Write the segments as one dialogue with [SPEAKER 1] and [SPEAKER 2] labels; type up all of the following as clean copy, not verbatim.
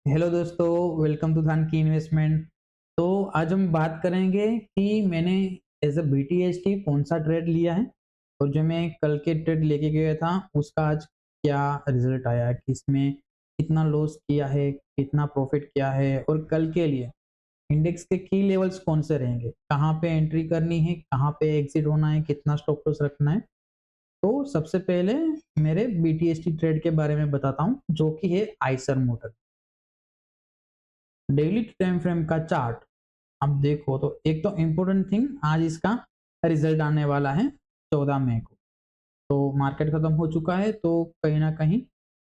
[SPEAKER 1] Hello दोस्तों, welcome to धान की इन्वेस्टमेंट। तो आज हम बात करेंगे कि मैंने एज अ बीटीएसटी कौन सा ट्रेड लिया है और जो मैं कल के ट्रेड लेके गया था उसका आज क्या रिजल्ट आया है, किसमें कितना लॉस किया है, कितना प्रॉफिट किया है और कल के लिए इंडेक्स के की लेवल्स कौन से रहेंगे, कहाँ पे एंट्री करनी है, कहाँ पे एग्जिट होना है, कितना स्टॉप लॉस रखना है। तो सबसे पहले मेरे बीटीएसटी ट्रेड के बारे में बताता हूँ जो कि है Eicher motor. Daily time frame का चार्ट आप देखो तो एक तो इम्पोर्टेंट थिंग, आज इसका रिजल्ट आने वाला है 14 मई को। तो मार्केट खत्म हो चुका है तो कहीं ना कहीं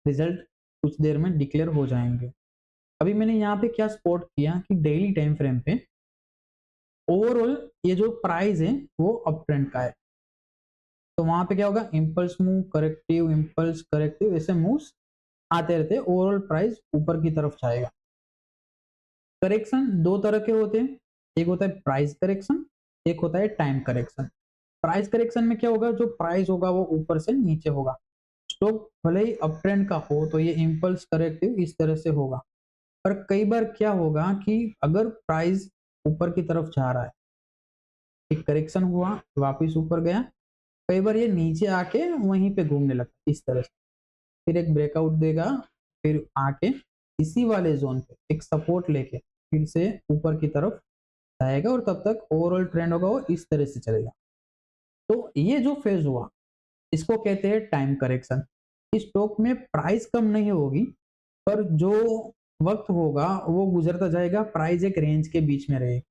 [SPEAKER 1] रिजल्ट कुछ देर में डिक्लेयर हो जाएंगे। अभी मैंने यहाँ पे क्या स्पॉट किया कि डेली टाइम फ्रेम पे ओवरऑल ये जो प्राइस है वो अप ट्रेंड का है। तो वहां पे क्या होगा, इम्पल्स करेक्टिव ऐसे मूव्स आते रहते हैं, ओवरऑल प्राइस ऊपर की तरफ जाएगा। करेक्शन दो तरह के होते हैं, एक होता है प्राइस करेक्शन, एक होता है टाइम करेक्शन। प्राइस करेक्शन में क्या होगा, जो प्राइस होगा वो ऊपर से नीचे होगा। स्टॉक भले ही अप ट्रेंड का हो तो ये इम्पल्स करेक्टिव इस तरह से होगा। पर कई बार क्या होगा कि अगर प्राइस ऊपर की तरफ जा रहा है, एक करेक्शन हुआ, वापस ऊपर गया, कई बार ये नीचे आके वहीं पे घूमने लगता है इस तरह से, फिर एक ब्रेकआउट देगा, फिर आके इसी वाले जोन पे एक सपोर्ट लेके फिर से ऊपर की तरफ जाएगा और तब तक ओवरऑल ट्रेंड होगा वो इस तरह से चलेगा। तो ये जो फेज हुआ इसको कहते हैं टाइम करेक्शन। इस स्टॉक में प्राइस कम नहीं होगी, पर जो वक्त होगा वो गुजरता जाएगा, प्राइस एक रेंज के बीच में रहेगी,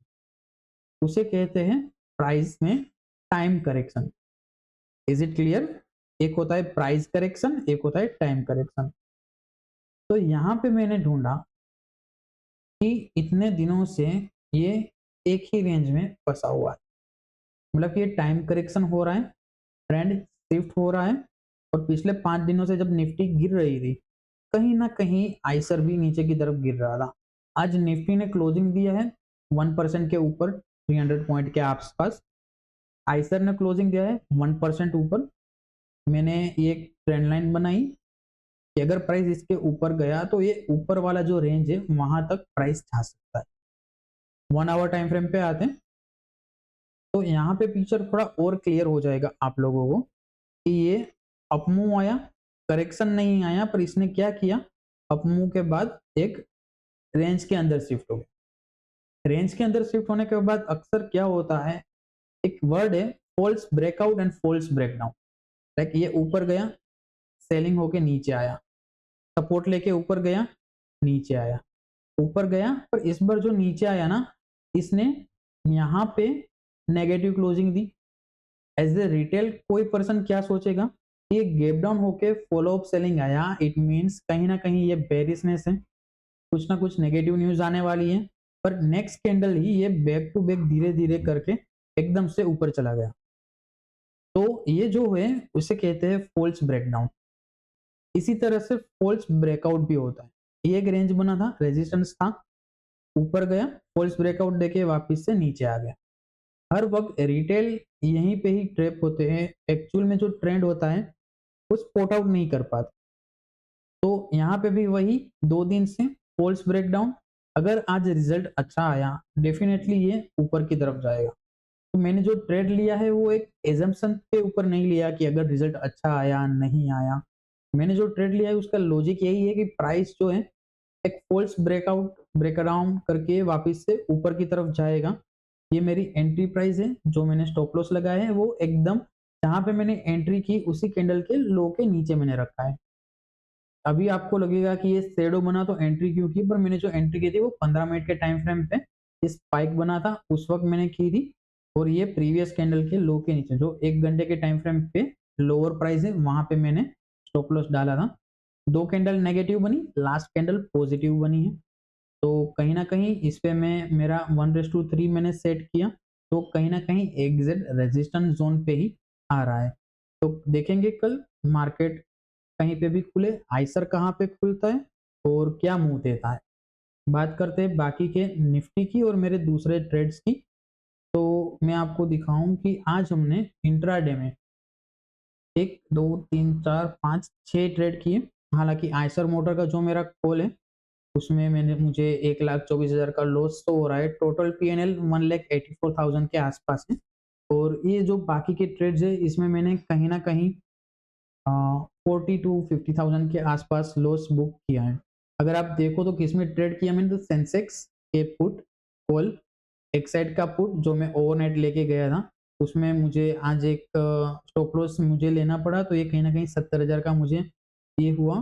[SPEAKER 1] उसे कहते हैं प्राइस में time correction. Is it clear? एक होता है प्राइस करेक्शन, एक होता है टाइम करेक्शन। तो यहाँ पे मैंने ढूंढा कि इतने दिनों से ये एक ही रेंज में फंसा हुआ है, मतलब कि ये टाइम करेक्शन हो रहा है, ट्रेंड शिफ्ट हो रहा है। और पिछले 5 दिनों से जब निफ्टी गिर रही थी, कहीं ना कहीं आइसर भी नीचे की तरफ गिर रहा था। आज निफ्टी ने क्लोजिंग दिया है 1% के ऊपर, 300 पॉइंट के आसपास। आइसर ने क्लोजिंग दिया है 1% ऊपर। मैंने ये ट्रेंड लाइन बनाई कि अगर प्राइस इसके ऊपर गया तो ये ऊपर वाला जो रेंज है वहां तक प्राइस जा सकता है। 1 आवर टाइम फ्रेम पे आते हैं तो यहाँ पे पिक्चर थोड़ा और क्लियर हो जाएगा आप लोगों को कि ये अपमूव आया, करेक्शन नहीं आया, पर इसने क्या किया, अपमूव के बाद एक रेंज के अंदर शिफ्ट हो गया। रेंज के अंदर शिफ्ट होने के बाद अक्सर क्या होता है, एक वर्ड है false breakout and false breakdown. Like ये ऊपर गया, सेलिंग होके नीचे आया, सपोर्ट लेके ऊपर गया, नीचे आया, ऊपर गया, पर इस बार जो नीचे आया ना, इसने यहाँ पे नेगेटिव क्लोजिंग दी। एज ए रिटेल कोई पर्सन क्या सोचेगा, ये गैप डाउन होके फॉलो अप सेलिंग आया, इट मींस कहीं ना कहीं ये बेरिशनेस है, कुछ ना कुछ नेगेटिव न्यूज आने वाली है। पर नेक्स्ट कैंडल ही ये बैक टू बैक धीरे धीरे करके एकदम से ऊपर चला गया। तो ये जो है उसे कहते हैं फॉल्स ब्रेकडाउन। इसी तरह से फॉल्स ब्रेकआउट भी होता है। ये एक रेंज बना था, रेजिस्टेंस था, ऊपर गया, फॉल्स ब्रेकआउट देके वापस से नीचे आ गया। हर वक्त रिटेल यहीं पे ही ट्रैप होते हैं, एक्चुअल में जो ट्रेंड होता है वो स्पॉट आउट नहीं कर पाते। तो यहाँ पे भी वही 2 दिन से फॉल्स ब्रेकडाउन। अगर आज रिजल्ट अच्छा आया डेफिनेटली ये ऊपर की तरफ जाएगा। तो मैंने जो ट्रेड लिया है वो एक एजम्पशन के ऊपर नहीं लिया कि अगर रिजल्ट अच्छा आया नहीं आया। मैंने जो ट्रेड लिया है उसका लॉजिक यही है कि प्राइस जो है एक फॉल्स ब्रेकआउट ब्रेकडाउन करके वापस से ऊपर की तरफ जाएगा। ये मेरी एंट्री प्राइस है, जो मैंने स्टॉप लॉस लगाया है वो एकदम जहां पे मैंने एंट्री की उसी कैंडल के लो के नीचे मैंने रखा है। अभी आपको लगेगा कि ये शेडो बना तो एंट्री क्यों की, पर मैंने जो एंट्री की थी वो 15 मिनट के टाइम फ्रेम पे ये स्पाइक बना था उस वक्त मैंने की थी। और ये प्रीवियस कैंडल के लो के नीचे जो 1 घंटे के टाइम फ्रेम पे लोअर प्राइस है वहां पे मैंने स्टॉप लॉस डाला था। 2 कैंडल नेगेटिव बनी, लास्ट कैंडल पॉजिटिव बनी है। तो कहीं ना कहीं इस पे मैं मेरा 1:3 मैंने सेट किया, तो कहीं ना कहीं एग्जिट रेजिस्टेंस जोन पे ही आ रहा है। तो देखेंगे कल मार्केट कहीं पे भी खुले, आइसर कहाँ पे खुलता है और क्या मुंह देता है। बात करते हैं बाकी के निफ्टी की और मेरे दूसरे ट्रेड्स की। तो मैं आपको दिखाऊं कि आज हमने इंट्राडे में 1 2 3 4 5 6 ट्रेड किए। हालांकि आइसर मोटर का जो मेरा कॉल है उसमें मुझे 1,24,000 का लॉस तो हो रहा है। टोटल पीएनएल 1,84,000 के आसपास है। और ये जो बाकी के ट्रेड्स है इसमें मैंने कहीं न कहीं 40 टू 50,000 के आसपास लॉस बुक किया है। अगर आप देखो तो किसमें ट्रेड किया मैंने, तो सेंसेक्स के पुट, कॉल, एक्साइड का पुट जो मैं ओवरनाइट लेके गया था, उसमें मुझे आज एक स्टॉप लॉस मुझे लेना पड़ा, तो ये कहीं न कहीं 70,000 का मुझे ये हुआ।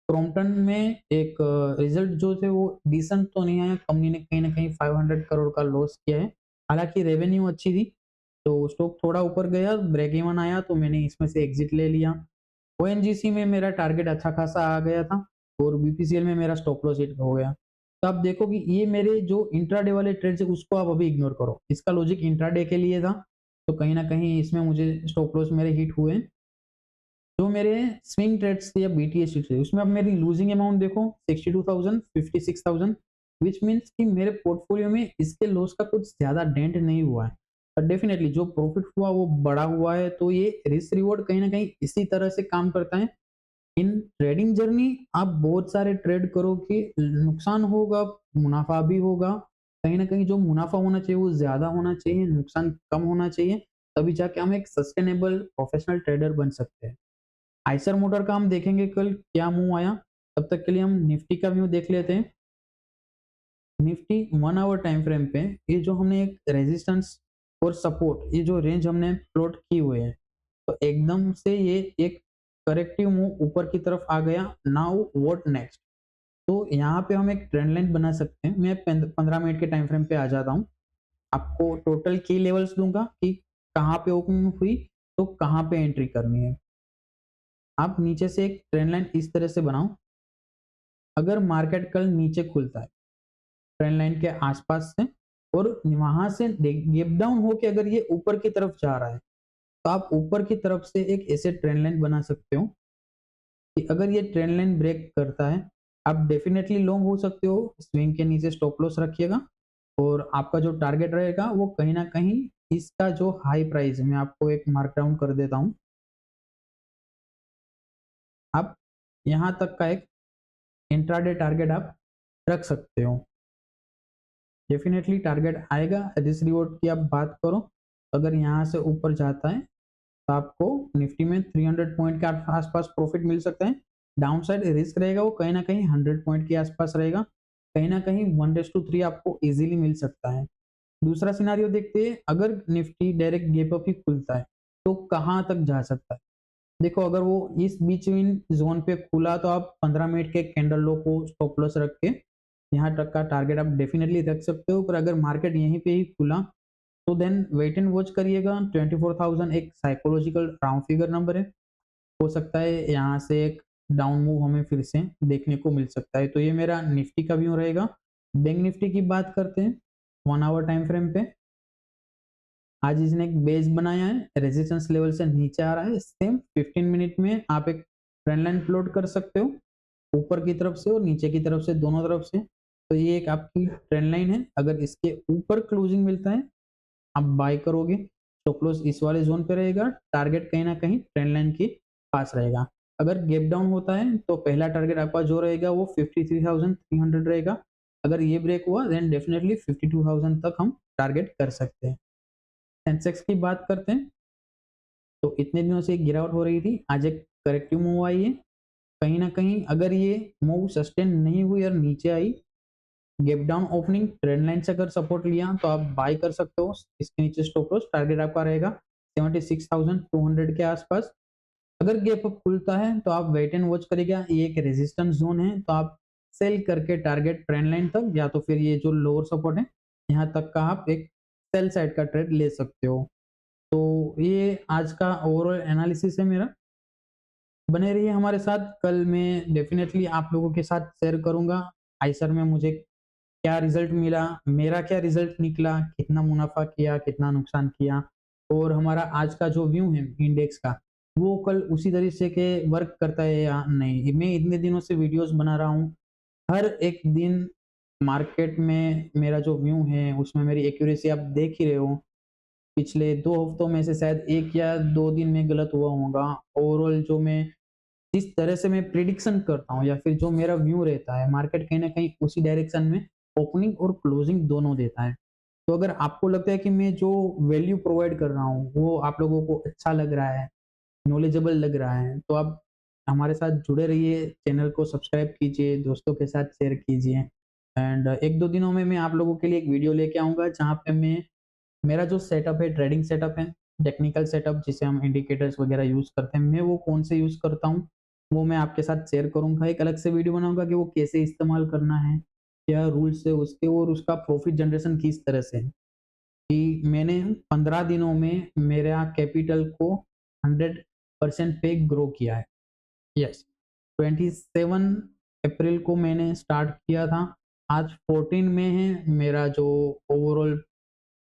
[SPEAKER 1] क्रॉम्पटन में एक रिज़ल्ट जो थे वो डिसेंट तो नहीं आया, कंपनी ने कहीं न कहीं 500 करोड़ का लॉस किया है। हालाँकि रेवेन्यू अच्छी थी, तो स्टॉक थोड़ा ऊपर गया, ब्रेक इवन आया तो मैंने इसमें से एग्ज़िट ले लिया। ओएनजीसी में मेरा टारगेट अच्छा खासा आ गया था और बीपीसीएल में मेरा स्टॉप लॉस हिट हो गया। तो आप देखो कि ये मेरे जो इंट्राडे वाले ट्रेड्स है उसको आप अभी इग्नोर करो। इसका लॉजिक इंट्राडे के लिए था, तो कहीं न कहीं इसमें मुझे स्टॉप लॉस मेरे हिट हुए। जो मेरे स्विंग ट्रेड्स थे या बीटीएस थे उसमें अब मेरी लूजिंग अमाउंट देखो 62,000, 56,000, व्हिच मीन्स कि मेरे पोर्टफोलियो में इसके लॉस का कुछ ज़्यादा डेंट नहीं हुआ है। बट डेफिनिटली जो प्रॉफिट हुआ वो बड़ा हुआ है, तो ये रिस्क रिवॉर्ड कहीं न कहीं इसी तरह से काम करता है। इन ट्रेडिंग जर्नी आप बहुत सारे ट्रेड करो कि नुकसान होगा, मुनाफा भी होगा। कहीं न कहीं जो मुनाफा होना चाहिए वो ज़्यादा होना चाहिए, नुकसान कम होना चाहिए, तभी जाके हम एक सस्टेनेबल प्रोफेशनल ट्रेडर बन सकते हैं। आइसर मोटर का हम देखेंगे कल क्या मूव आया, तब तक के लिए हम निफ्टी का व्यू देख लेते हैं। निफ्टी 1 आवर टाइम फ्रेम पे ये जो हमने एक रेजिस्टेंस और सपोर्ट, ये जो रेंज हमने प्लॉट की हुई है, तो एकदम से ये एक करेक्टिव मूव ऊपर की तरफ आ गया। Now what next? तो यहाँ पे हम एक ट्रेंड लाइन बना सकते हैं। मैं 15 मिनट के टाइम फ्रेम पे आ जाता हूँ। आपको टोटल की लेवल्स दूंगा कि कहाँ पे ओपनिंग हुई, तो कहाँ पे एंट्री करनी है। आप नीचे से एक ट्रेंड लाइन इस तरह से बनाओ। अगर मार्केट कल नीचे खुलता है ट्रेंड लाइन के आसपास से और वहां से गैप डाउन होके अगर ये ऊपर की तरफ जा रहा है, तो आप ऊपर की तरफ से एक ऐसे ट्रेंड लाइन बना सकते हो कि अगर ये ट्रेंड लाइन ब्रेक करता है, आप डेफिनेटली लॉन्ग हो सकते हो। स्विंग के नीचे स्टॉप लॉस रखिएगा और आपका जो टारगेट रहेगा वो कहीं ना कहीं इसका जो हाई प्राइस है, मैं आपको एक मार्क डाउन कर देता हूँ। आप यहाँ तक का एक इंट्राडे टारगेट आप रख सकते हो। डेफिनेटली टारगेट आएगा। रिस्क रिवॉर्ड की आप बात करो, अगर यहाँ से ऊपर जाता है तो आपको निफ्टी में 300 पॉइंट के आसपास प्रॉफिट मिल सकता है। डाउन साइड रिस्क रहेगा वो कहीं ना कहीं 100 पॉइंट के आसपास रहेगा। कहीं ना कहीं 1:3 आपको इजीली मिल सकता है। दूसरा सिनारियो देखते हैं, अगर निफ्टी डायरेक्ट गैप अप ही खुलता है तो कहाँ तक जा सकता है। देखो अगर वो इस बीच इन जोन पे खुला तो आप 15 मिनट के कैंडल लो को स्टॉप लॉस रख के यहाँ तक का टारगेट आप डेफिनेटली रख सकते हो। पर अगर मार्केट यहीं पे ही खुला तो देन वेट एंड वॉच करिएगा। 24,000 एक साइकोलॉजिकल राउंड फिगर नंबर है। हो सकता है यहाँ से एक डाउन मूव हमें फिर से देखने को मिल सकता है। तो ये मेरा निफ्टी का व्यू रहेगा। बैंक निफ्टी की बात करते हैं 1 आवर टाइम फ्रेम पे। आज इसने एक बेस बनाया है, रेजिस्टेंस लेवल से नीचे आ रहा है। सेम 15 मिनट में आप एक ट्रेंड लाइन प्लॉट कर सकते हो, ऊपर की तरफ से और नीचे की तरफ से, दोनों तरफ से। तो ये एक आपकी ट्रेंड लाइन है। अगर इसके ऊपर क्लोजिंग मिलता है आप बाय करोगे, स्टॉप लॉस इस वाले जोन पे रहेगा, टारगेट कहीं ना कहीं ट्रेंड लाइन के पास रहेगा। अगर गैप डाउन होता है तो पहला टारगेट आपका जो रहेगा वो 53,300 रहेगा। अगर ये ब्रेक हुआ देन डेफिनेटली 52,000 तक हम टारगेट कर सकते हैं। सेंसेक्स की बात करते हैं, तो इतने दिनों से एक गिरावट हो रही थी, आज एक करेक्टिव मूव आई है। कहीं ना कहीं अगर ये मूव सस्टेन नहीं हुई और नीचे आई, gap down opening trend line से अगर सपोर्ट लिया तो आप बाय कर सकते हो। इसके नीचे स्टॉप लॉस टारगेट आपका रहेगा 76,200 के आसपास। अगर गैप अप खुलता है तो आप वेट एंड वॉच करिएगा, ये एक रेजिस्टेंस जोन है, तो आप सेल करके टारगेट ट्रेंड लाइन तक या तो फिर ये जो लोअर सपोर्ट है यहाँ तक का आप एक सेल साइड का ट्रेड ले सकते हो। तो ये आज का ओवरऑल एनालिसिस है मेरा। बने रहिए हमारे साथ, कल मैं डेफिनेटली आप लोगों के साथ शेयर करूंगा आइसर में मुझे क्या रिजल्ट मिला, मेरा क्या रिजल्ट निकला, कितना मुनाफा किया, कितना नुकसान किया, और हमारा आज का जो व्यू है इंडेक्स का वो कल उसी तरीके के वर्क करता है या नहीं। मैं इतने दिनों से वीडियोस बना रहा हूँ, हर एक दिन मार्केट में मेरा जो व्यू है उसमें मेरी एक्यूरेसी आप देख ही रहे हो। पिछले 2 हफ्तों में से शायद 1 या 2 दिन में गलत हुआ होगा। ओवरऑल जो मैं जिस तरह से मैं प्रिडिक्शन करता हूँ या फिर जो मेरा व्यू रहता है, मार्केट कहीं न कहीं उसी डायरेक्शन में ओपनिंग और क्लोजिंग दोनों देता है। तो अगर आपको लगता है कि मैं जो वैल्यू प्रोवाइड कर रहा हूँ, वो आप लोगों को अच्छा लग रहा है, नॉलेजेबल लग रहा है, तो आप हमारे साथ जुड़े रहिए, चैनल को सब्सक्राइब कीजिए, दोस्तों के साथ शेयर कीजिए एंड 1-2 दिनों में मैं आप लोगों के लिए एक वीडियो लेके आऊँगा जहाँ पे मैं मेरा जो सेटअप है, ट्रेडिंग सेटअप है, टेक्निकल सेटअप जिसे हम इंडिकेटर्स वगैरह यूज़ करते हैं, मैं वो कौन से यूज़ करता हूँ, वो मैं आपके साथ शेयर करूँगा। एक अलग से वीडियो बनाऊँगा कि वो कैसे इस्तेमाल करना है, क्या रूल्स है उसके और उसका प्रॉफिट जनरेशन किस तरह से है। कि मैंने 15 दिनों में मेरा कैपिटल को 100% पे ग्रो किया है। यस, 27 अप्रैल को मैंने स्टार्ट किया था, आज 14 में है, मेरा जो ओवरऑल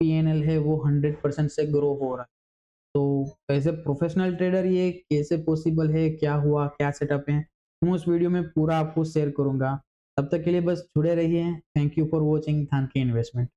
[SPEAKER 1] पीएनएल है वो 100% से ग्रो हो रहा है। तो एज़ अ प्रोफेशनल ट्रेडर ये कैसे पॉसिबल है, क्या हुआ, क्या सेटअप है, मैं उस वीडियो में पूरा आपको शेयर करूँगा। तब तक के लिए बस जुड़े रहिए। Thank you for watching, thank you investment.